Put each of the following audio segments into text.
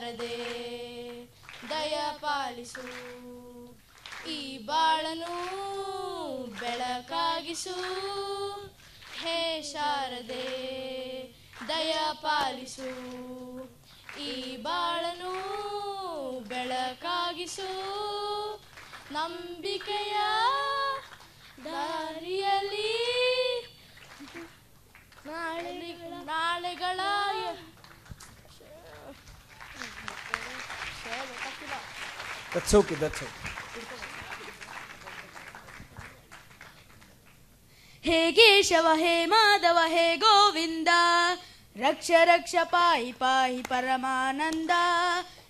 ಶಾರದೆ ದಯ ಪಾಲಿಸು, ಈ ಬಾಳನು ಬೆಳಕಾಗಿಸು. ಹೇ ಶಾರದೆ ದಯ ಪಾಲಿಸು, ಈ ಬಾಳನು ಬೆಳಕಾಗಿಸು. ನಂಬಿಕೆಯ ದಾರಿಯಲ್ಲಿ ನಾಳೆಗಳ That's okay. ಹೇ ಕೇಶವ ಹೇ ಮಾಧವ ಹೇ ಗೋವಿಂದ, ರಕ್ಷ ರಕ್ಷ ಪಾಹಿ ಪಾಹಿ ಪರಮಾನಂದ.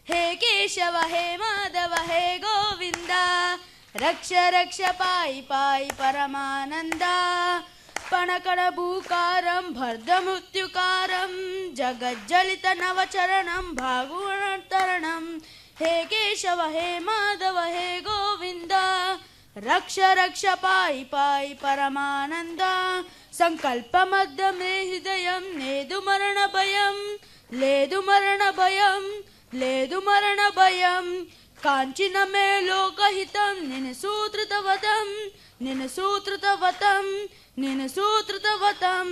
ಹೇ ಕೇಶವ ಹೇ ಮಾಧವ ಹೇ ಗೋವಿಂದ, ರಕ್ಷ ರಕ್ಷ ಪಾಹಿ ಪಾಹಿ ಪರಮಾನಂದ. ಪಣಕಣ ಭೂಕಾರಂ ಭರ್ಧ ಮೃತ್ಯುಕಾರಂ, ಜಗಜ್ಜಲಿತ ನವಚರಣಂ ಭಾಗುಣತರಣಂ. ಹೇ ಕೇಶವ ಹೇ ಮಾಧವ ಹೇ ಗೋವಿಂದ, ರಕ್ಷ ರಕ್ಷ ಪಾಹಿ ಪಾಹಿ ಪರಮಾನಂದ. ಸಂಕಲ್ಪ ಮಧ್ಯ ಮೇ ಹೃದಯಂ, ನೇದು ಮರಣ ಭಯಂ, ಲೇದು ಮರಣ ಭಯಂ, ಲೇದು ಮರಣ ಭಯಂ. ಕಾಂಚಿನ ಮೇ ಲೋಕಹಿತಂ, ನಿನ ಸೂತ್ರತವತಂ, ನಿನ ಸೂತ್ರತವತಂ, ನಿನ ಸೂತ್ರತವತಂ.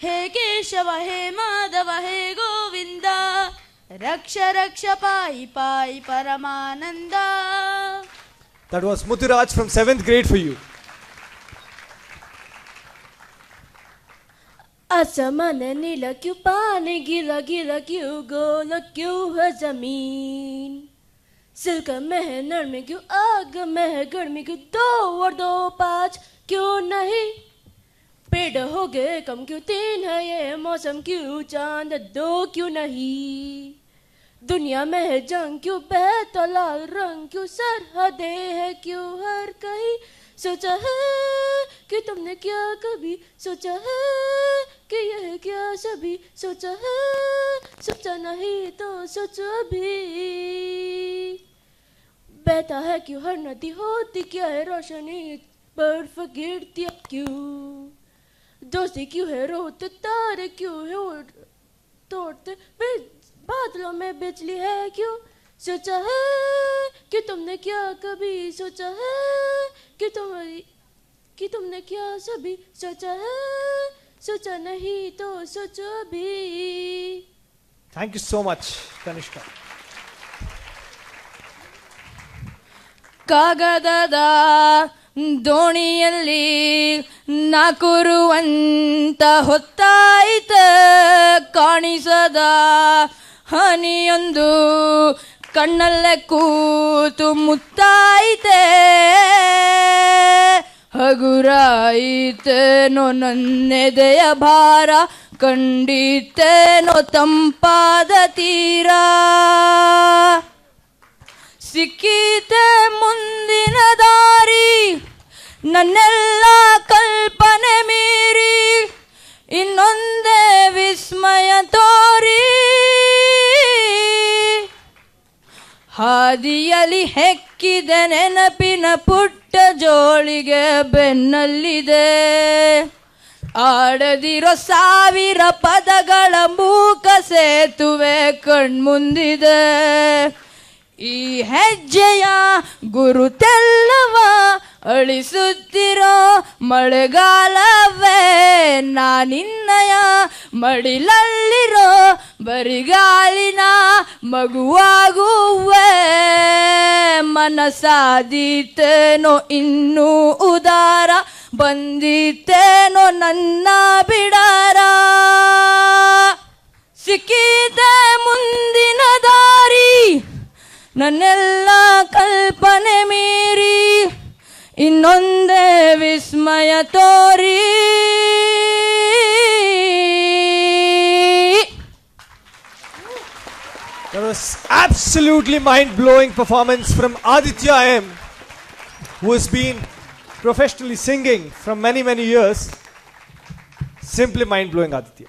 ಹೇ ಕೇಶವ ಹೇ ಮಾಧವ ಹೇ ಗೋವಿಂದ, ರಕ್ಷ ರಕ್ಷ ಪಾಹಿ ಪಾಹಿ ಪರಮಾನಂದ. That was Muthuraj from 7th grade for you. आसमान नीला क्यों, पानी गीला गीला क्यों, गोल क्यों है जमीन. सिल्क में है नरमी क्यों, आग में है गर्मी क्यों, 2 और 2 5 क्यों नहीं. पेड़ हो गए कम क्यों, 3 है ये मौसम क्यों, चांद 2 क्यों नहीं. दुनिया में है जंग क्यों, बहता लाल रंग क्यों, सरहदें है क्यों हर कहीं. सोचा है कि तुमने क्या कभी सोचा है कि यह क्या सभी सोचा है. सोचा नहीं तो सोचो अभी. बहता है क्यों हर नदी, होती क्या है रोशनी, बर्फ गिरती क्यों. दोस्ती क्यों है रोते, तारे क्यों है तोड़ते, बादलों में बिजली है क्यों. सोचा है कि तुमने क्या कभी सोचा है कि तुमने क्या सभी सोचा है. सोचा नहीं तो सोचो अभी. Thank you so much, Kanishka. ಕಾಗದದ ದೋಣಿಯಲ್ಲಿ ನಾಕುರುವಂತ ಹೊತ್ತಾಯಿತ, ಕಾಣಿಸದ ಹನಿಯೊಂದು ಕಣ್ಣಲ್ಲೇ ಕೂತು ಮುತ್ತಾಯಿತೆ. ಹಗುರಾಯಿತೇನೋ ನನ್ನೆದೆಯ ಭಾರ, ಕಂಡಿತೇನೋ ತಂಪಾದ ತೀರ. ಸಿಕ್ಕಿತೆ ಮುಂದಿನ ದಾರಿ, ನನ್ನೆಲ್ಲ ಕಲ್ಪನೆ ಮೀರಿ, ಇನ್ನೊಂದೇ ವಿಸ್ಮಯ ತೋರಿ. ಹಾದಿಯಲ್ಲಿ ಹೆಕ್ಕಿದ ನೆನಪಿನ ಪುಟ್ಟ ಜೋಳಿಗೆ ಬೆನ್ನಲ್ಲಿದೆ. ಆಡದಿರೋ 1000 ಪದಗಳ ಮೂಕ ಸೇತುವೆ ಕಣ್ಮುಂದಿದೆ. ಈ ಹೆಜ್ಜೆಯ ಗುರುತೆಲ್ಲವ ಅಳಿಸುತ್ತಿರೋ ಮಳೆಗಾಲವೇ, ನಾನಿನ್ನಯ ಮಡಿಲಲ್ಲಿರೋ ಬರಿಗಾಲಿನ ಮಗುವಾಗುವೆ. ಮನಸಾದೀತೇನೋ ಇನ್ನೂ ಉದಾರ, ಬಂದಿತೇನೋ ನನ್ನ ಬಿಡಾರ. ಸಿಕ್ಕಿದೆ ಮುಂದಿನ ದಾರಿ, ನನ್ನೆಲ್ಲ ಕಲ್ಪನೆ ಮೀರಿ, ಇನ್ನೊಂದೇ ವಿಸ್ಮಯ ತೋರಿ. That was absolutely mind-blowing performance from Aditya M, who has been professionally singing from many years. Simply mind-blowing, Aditya.